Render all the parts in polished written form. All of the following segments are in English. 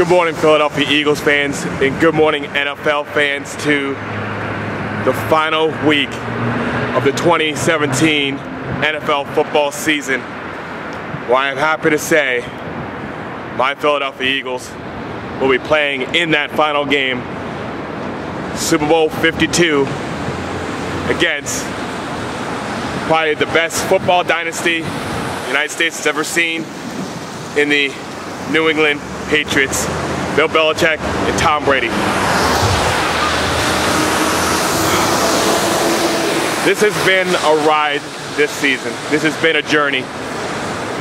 Good morning, Philadelphia Eagles fans, and good morning, NFL fans, to the final week of the 2017 NFL football season, where I am happy to say my Philadelphia Eagles will be playing in that final game, Super Bowl 52, against probably the best football dynasty the United States has ever seen in the New England Patriots, Bill Belichick and Tom Brady. This has been a ride this season. This has been a journey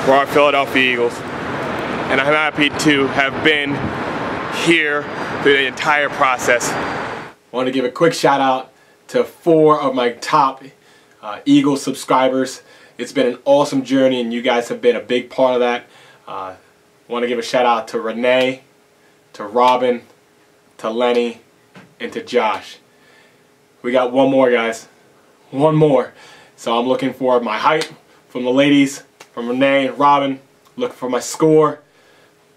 for our Philadelphia Eagles, and I'm happy to have been here through the entire process. I want to give a quick shout out to 4 of my top Eagles subscribers. It's been an awesome journey, and you guys have been a big part of that. I want to give a shout out to Renee, to Robin, to Lenny, and to Josh. We got one more, guys. One more. So I'm looking for my height from the ladies, from Renee and Robin. Looking for my score,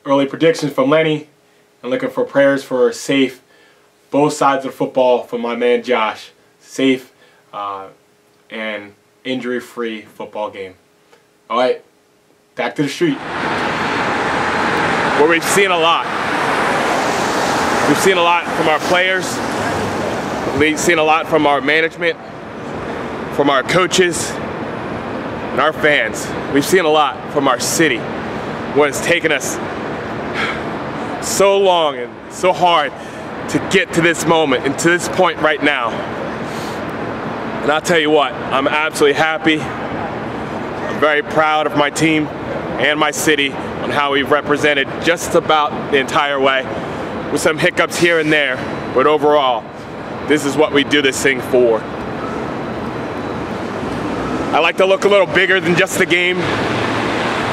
early predictions from Lenny, and looking for prayers for a safe, both sides of the football from my man Josh. Safe and injury-free football game. All right, back to the street. Where we've seen a lot. We've seen a lot from our players. We've seen a lot from our management, from our coaches, and our fans. We've seen a lot from our city. What has taken us so long and so hard to get to this moment and to this point right now. And I'll tell you what, I'm absolutely happy. I'm very proud of my team and my city on how we've represented just about the entire way, with some hiccups here and there, but overall, this is what we do this thing for. I like to look a little bigger than just the game.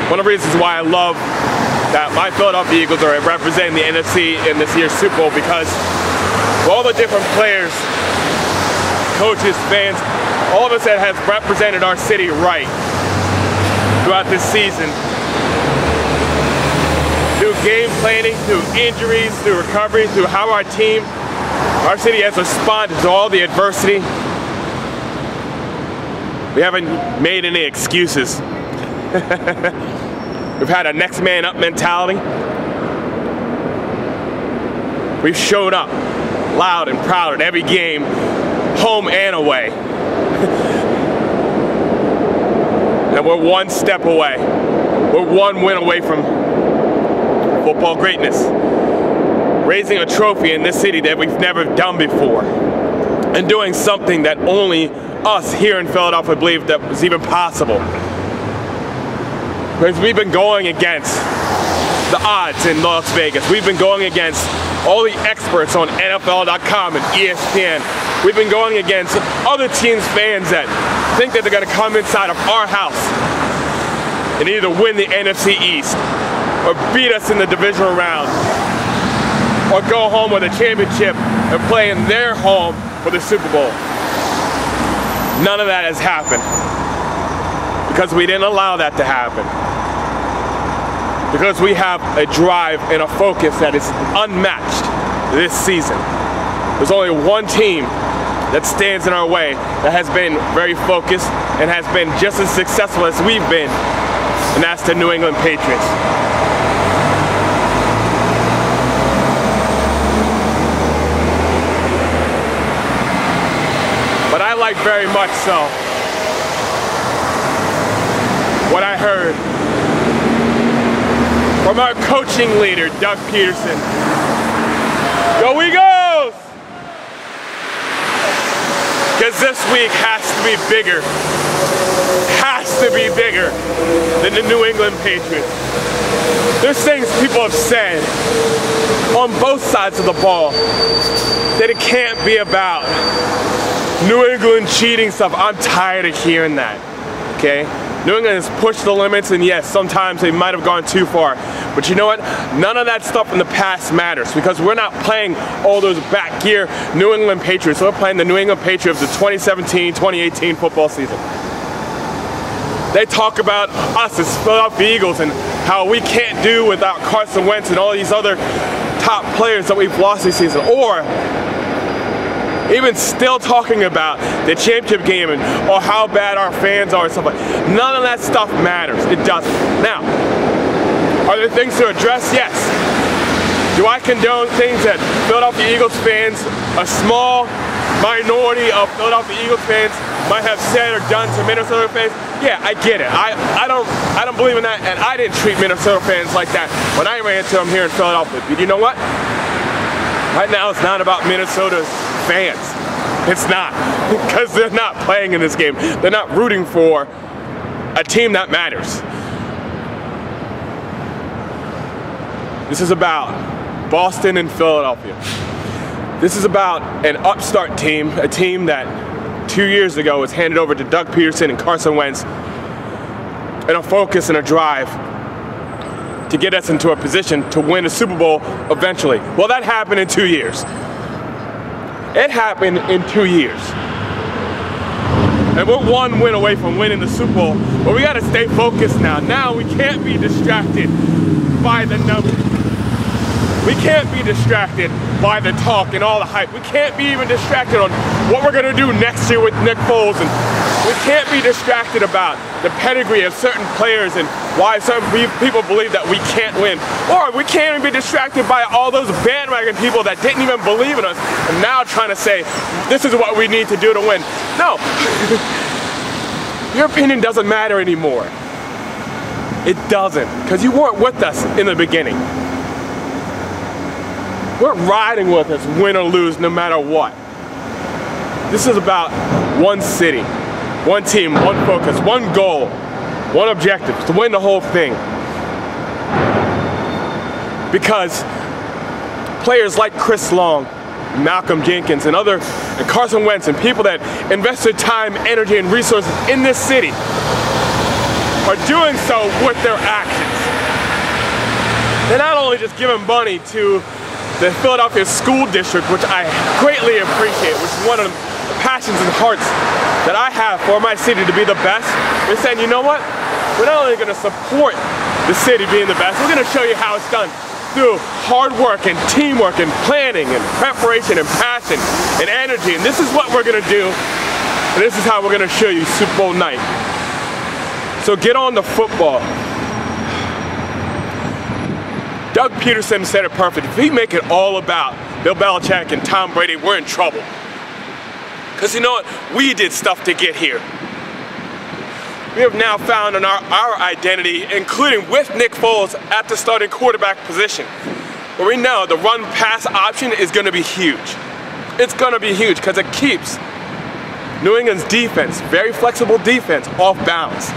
One of the reasons why I love that my Philadelphia Eagles are representing the NFC in this year's Super Bowl, because all the different players, coaches, fans, all of us that have represented our city right throughout this season, through game planning, through injuries, through recovery, through how our team, our city has responded to all the adversity. We haven't made any excuses. We've had a next man up mentality. We've showed up loud and proud at every game, home and away. And we're one step away. We're one win away from football greatness. Raising a trophy in this city that we've never done before. And doing something that only us here in Philadelphia believed that was even possible. Because we've been going against the odds in Las Vegas. We've been going against all the experts on NFL.com and ESPN. We've been going against other teams' fans that think that they're going to come inside of our house and either win the NFC East or beat us in the divisional round or go home with a championship and play in their home for the Super Bowl. None of that has happened because we didn't allow that to happen. Because we have a drive and a focus that is unmatched this season. There's only one team that stands in our way that has been very focused and has been just as successful as we've been, and that's the New England Patriots. But I like very much so what I heard from our coaching leader, Doug Peterson. Go Eagles! Because this week has to be bigger. Has to be bigger than the New England Patriots. There's things people have said on both sides of the ball that it can't be about New England cheating stuff. I'm tired of hearing that, okay? New England has pushed the limits, and yes, sometimes they might have gone too far. But you know what? None of that stuff in the past matters, because we're not playing all those back gear New England Patriots. We're playing the New England Patriots of the 2017-2018 football season. They talk about us as Philadelphia Eagles and how we can't do without Carson Wentz and all these other top players that we've lost this season. Or even still talking about the championship game or how bad our fans are and stuff like that. None of that stuff matters. It doesn't. Now, are there things to address? Yes. Do I condone things that Philadelphia Eagles fans, a small minority of Philadelphia Eagles fans, might have said or done to Minnesota fans? Yeah, I get it. I don't believe in that, and I didn't treat Minnesota fans like that when I ran into them here in Philadelphia. But you know what? Right now it's not about Minnesota's fans. It's not, because they're not playing in this game. They're not rooting for a team that matters. This is about Boston and Philadelphia. This is about an upstart team, a team that 2 years ago was handed over to Doug Peterson and Carson Wentz, and a focus and a drive to get us into a position to win a Super Bowl eventually. Well, that happened in 2 years. It happened in 2 years. And we're one win away from winning the Super Bowl, but we gotta stay focused now. Now we can't be distracted by the numbers. We can't be distracted by the talk and all the hype. We can't be even distracted on what we're gonna do next year with Nick Foles, and we can't be distracted about the pedigree of certain players and why certain people believe that we can't win. Or we can't even be distracted by all those bandwagon people that didn't even believe in us and now trying to say, this is what we need to do to win. No, your opinion doesn't matter anymore. It doesn't, because you weren't with us in the beginning. We're riding with us, win or lose, no matter what. This is about one city, one team, one focus, one goal, one objective, to win the whole thing. Because players like Chris Long, Malcolm Jenkins, and Carson Wentz, and people that invest their time, energy, and resources in this city are doing so with their actions. They're not only just giving money to the Philadelphia School District, which I greatly appreciate, which is one of the passions and hearts that I have for my city to be the best. They're saying, you know what? We're not only going to support the city being the best, we're going to show you how it's done through hard work and teamwork and planning and preparation and passion and energy. And this is what we're going to do, and this is how we're going to show you Super Bowl night. So get on the football. Doug Peterson said it perfect. If we make it all about Bill Belichick and Tom Brady, we're in trouble. Because you know what? We did stuff to get here. We have now found our identity, including with Nick Foles at the starting quarterback position. But we know the run-pass option is going to be huge. It's going to be huge because it keeps New England's defense, very flexible defense, off balance.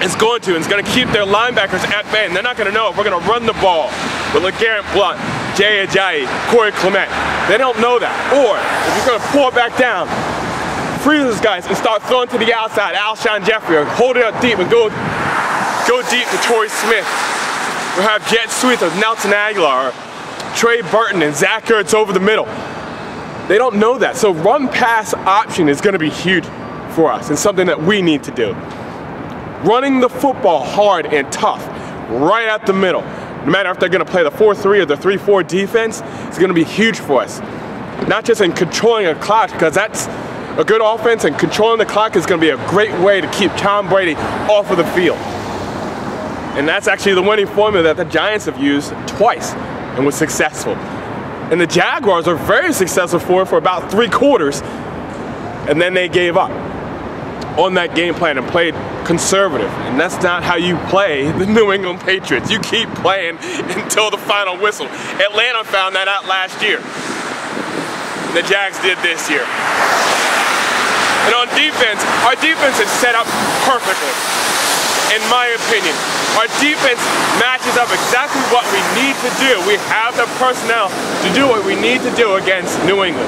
It's going to keep their linebackers at bay, and they're not going to know if we're going to run the ball with LeGarrette Blount, Jay Ajayi, Corey Clement. They don't know that. Or if you're going to pull it back down, freeze those guys and start throwing to the outside, Alshon Jeffrey, or hold it up deep and go deep to Torrey Smith. We'll have Jet Sweet or Nelson Aguilar, or Trey Burton and Zach Ertz over the middle. They don't know that. So run-pass option is going to be huge for us and something that we need to do. Running the football hard and tough, right at the middle. No matter if they're going to play the 4-3 or the 3-4 defense, it's going to be huge for us. Not just in controlling a clock, because that's a good offense, and controlling the clock is going to be a great way to keep Tom Brady off of the field. And that's actually the winning formula that the Giants have used twice and was successful. And the Jaguars were very successful for about 3 quarters, and then they gave up on that game plan and played conservative. And that's not how you play the New England Patriots. You keep playing until the final whistle. Atlanta found that out last year. The Jags did this year. And on defense, our defense is set up perfectly, in my opinion. Our defense matches up exactly what we need to do. We have the personnel to do what we need to do against New England,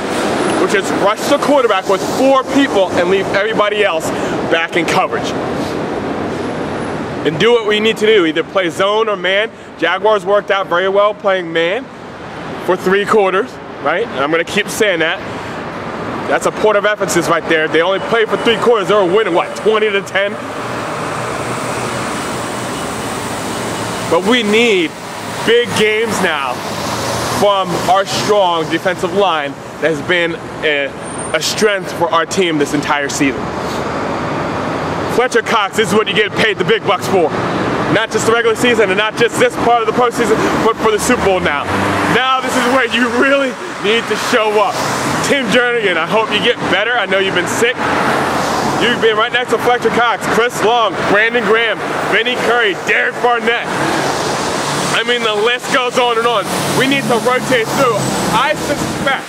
which is rush the quarterback with 4 people and leave everybody else back in coverage. And do what we need to do, either play zone or man. Jaguars worked out very well playing man for 3 quarters, right? And I'm going to keep saying that. That's a point of emphasis right there. They only played for 3 quarters. They were winning, what, 20-10? But we need big games now from our strong defensive line that has been a strength for our team this entire season. Fletcher Cox, this is what you get paid the big bucks for. Not just the regular season and not just this part of the postseason, but for the Super Bowl now. Now this is where you really need to show up. Tim Jernigan, I hope you get better. I know you've been sick. You've been right next to Fletcher Cox, Chris Long, Brandon Graham, Vinny Curry, Derek Barnett. I mean, the list goes on and on. We need to rotate through. I suspect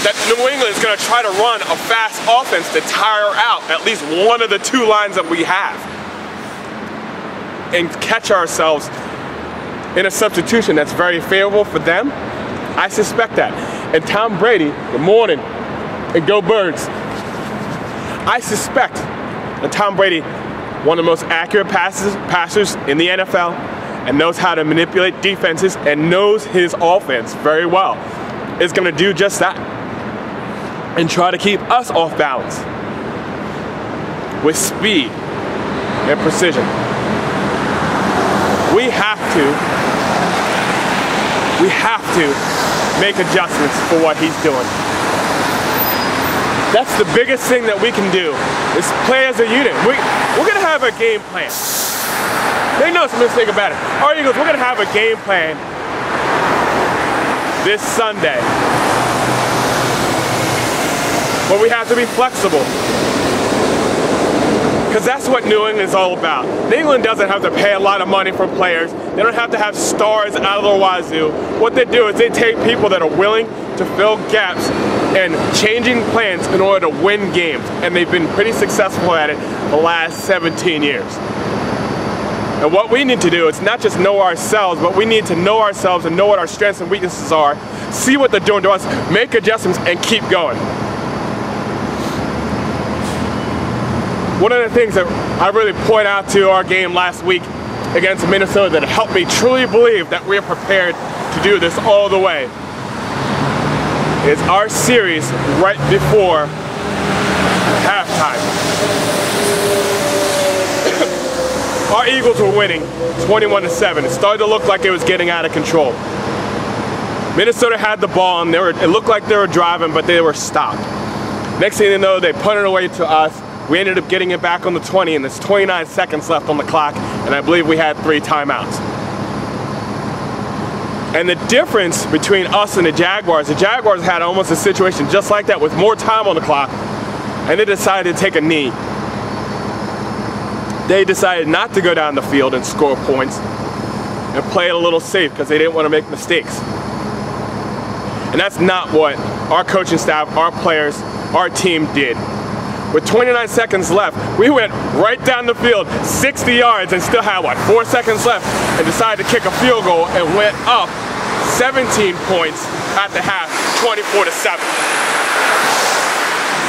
that New England is going to try to run a fast offense to tire out at least one of the two lines that we have and catch ourselves in a substitution that's very favorable for them. I suspect that. And Tom Brady, good morning, and go Birds. I suspect that Tom Brady, one of the most accurate passers in the NFL, and knows how to manipulate defenses and knows his offense very well, is going to do just that and try to keep us off balance with speed and precision. We have to make adjustments for what he's doing. That's the biggest thing that we can do, is play as a unit. We're going to have a game plan. Make no mistake about it. Our Eagles, we're going to have a game plan this Sunday. But we have to be flexible. Because that's what New England is all about. New England doesn't have to pay a lot of money for players. They don't have to have stars out of the wazoo. What they do is they take people that are willing to fill gaps and changing plans in order to win games. And they've been pretty successful at it the last 17 years. And what we need to do is not just know ourselves, but we need to know ourselves and know what our strengths and weaknesses are, see what they're doing to us, make adjustments, and keep going. One of the things that I really point out to our game last week against Minnesota that helped me truly believe that we're prepared to do this all the way is our series right before halftime. Our Eagles were winning 21-7. It started to look like it was getting out of control. Minnesota had the ball and it looked like they were driving, but they were stopped. Next thing you know, they punted it away to us. We ended up getting it back on the 20, and there's 29 seconds left on the clock, and I believe we had 3 timeouts. And the difference between us and the Jaguars had almost a situation just like that with more time on the clock, and they decided to take a knee. They decided not to go down the field and score points and play it a little safe because they didn't want to make mistakes. And that's not what our coaching staff, our players, our team did. With 29 seconds left, we went right down the field, 60 yards, and still had, 4 seconds left, and decided to kick a field goal and went up 17 points at the half, 24-7.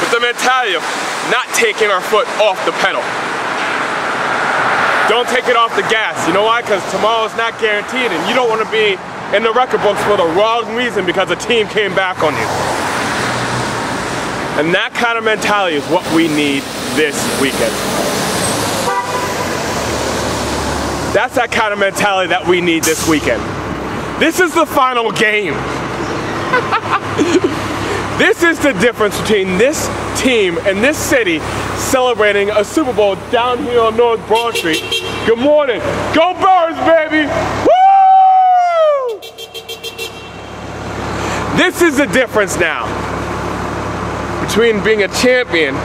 With the mentality of not taking our foot off the pedal. Don't take it off the gas. You know why? Because tomorrow's not guaranteed, and you don't want to be in the record books for the wrong reason because a team came back on you. And that kind of mentality is what we need this weekend. That's that kind of mentality that we need this weekend. This is the final game. This is the difference between this team and this city celebrating a Super Bowl down here on North Broad Street. Good morning. Go Birds, baby! Woo! This is the difference now between being a champion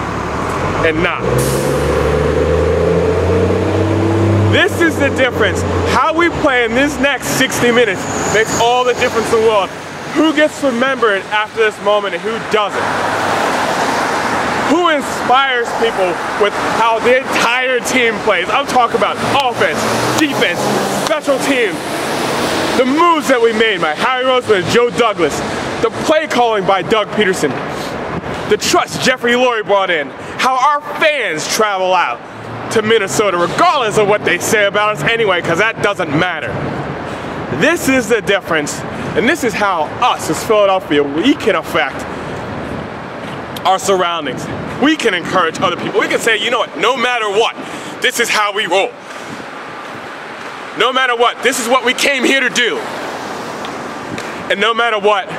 and not. This is the difference. How we play in this next 60 minutes makes all the difference in the world. Who gets remembered after this moment and who doesn't? Who inspires people with how the entire team plays? I'm talking about offense, defense, special teams, the moves that we made by Harry Roseman and Joe Douglas, the play calling by Doug Peterson, the trust Jeffrey Lurie brought in, how our fans travel out to Minnesota regardless of what they say about us anyway, because that doesn't matter. This is the difference, and this is how us as Philadelphia, we can affect our surroundings. We can encourage other people. We can say, you know what, no matter what, this is how we roll. No matter what, this is what we came here to do. And no matter what,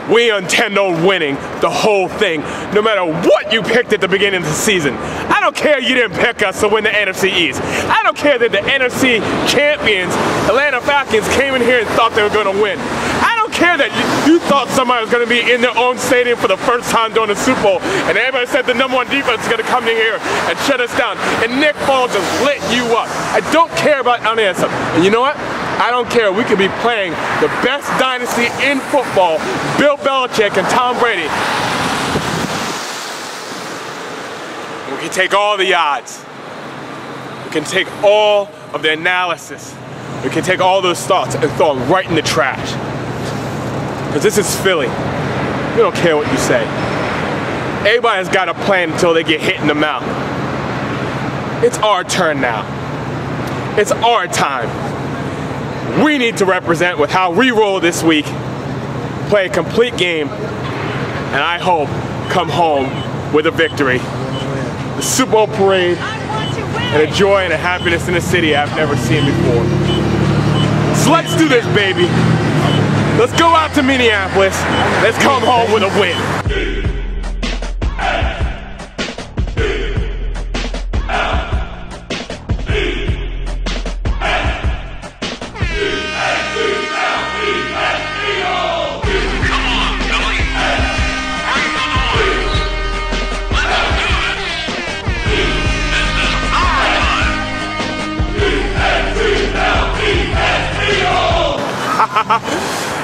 we intend on winning the whole thing, no matter what you picked at the beginning of the season. I don't care you didn't pick us to win the NFC East. I don't care that the NFC champions, Atlanta Falcons, came in here and thought they were going to win. I don't care that you thought somebody was going to be in their own stadium for the first time during the Super Bowl, and everybody said the #1 defense is going to come in here and shut us down, and Nick Foles just lit you up. I don't care about any of that stuff. And you know what? I don't care. We could be playing the best dynasty in football, Bill Belichick and Tom Brady. We can take all the odds. We can take all of the analysis. We can take all those thoughts and throw them right in the trash. Because this is Philly. We don't care what you say. Everybody's got a plan until they get hit in the mouth. It's our turn now. It's our time. We need to represent with how we roll this week, play a complete game, and I hope come home with a victory. The Super Bowl parade, and a joy and a happiness in the city I've never seen before. So let's do this, baby. Let's go out to Minneapolis. Let's come home with a win.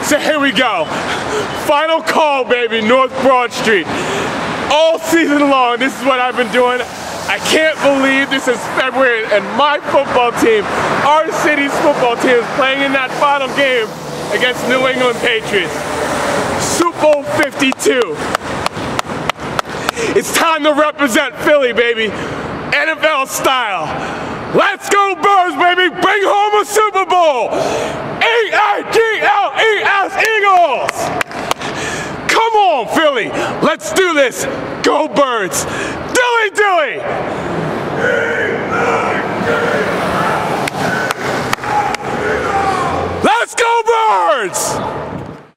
So here we go. Final call, baby, North Broad Street. All season long, this is what I've been doing. I can't believe this is February and my football team, our city's football team, is playing in that final game against New England Patriots. Super Bowl 52. It's time to represent Philly, baby. NFL style. Let's go Birds, baby! Bring home a Super Bowl! E-A-G-L-E-S, Eagles! Come on, Philly! Let's do this! Go Birds! Dilly dilly! Let's go Birds!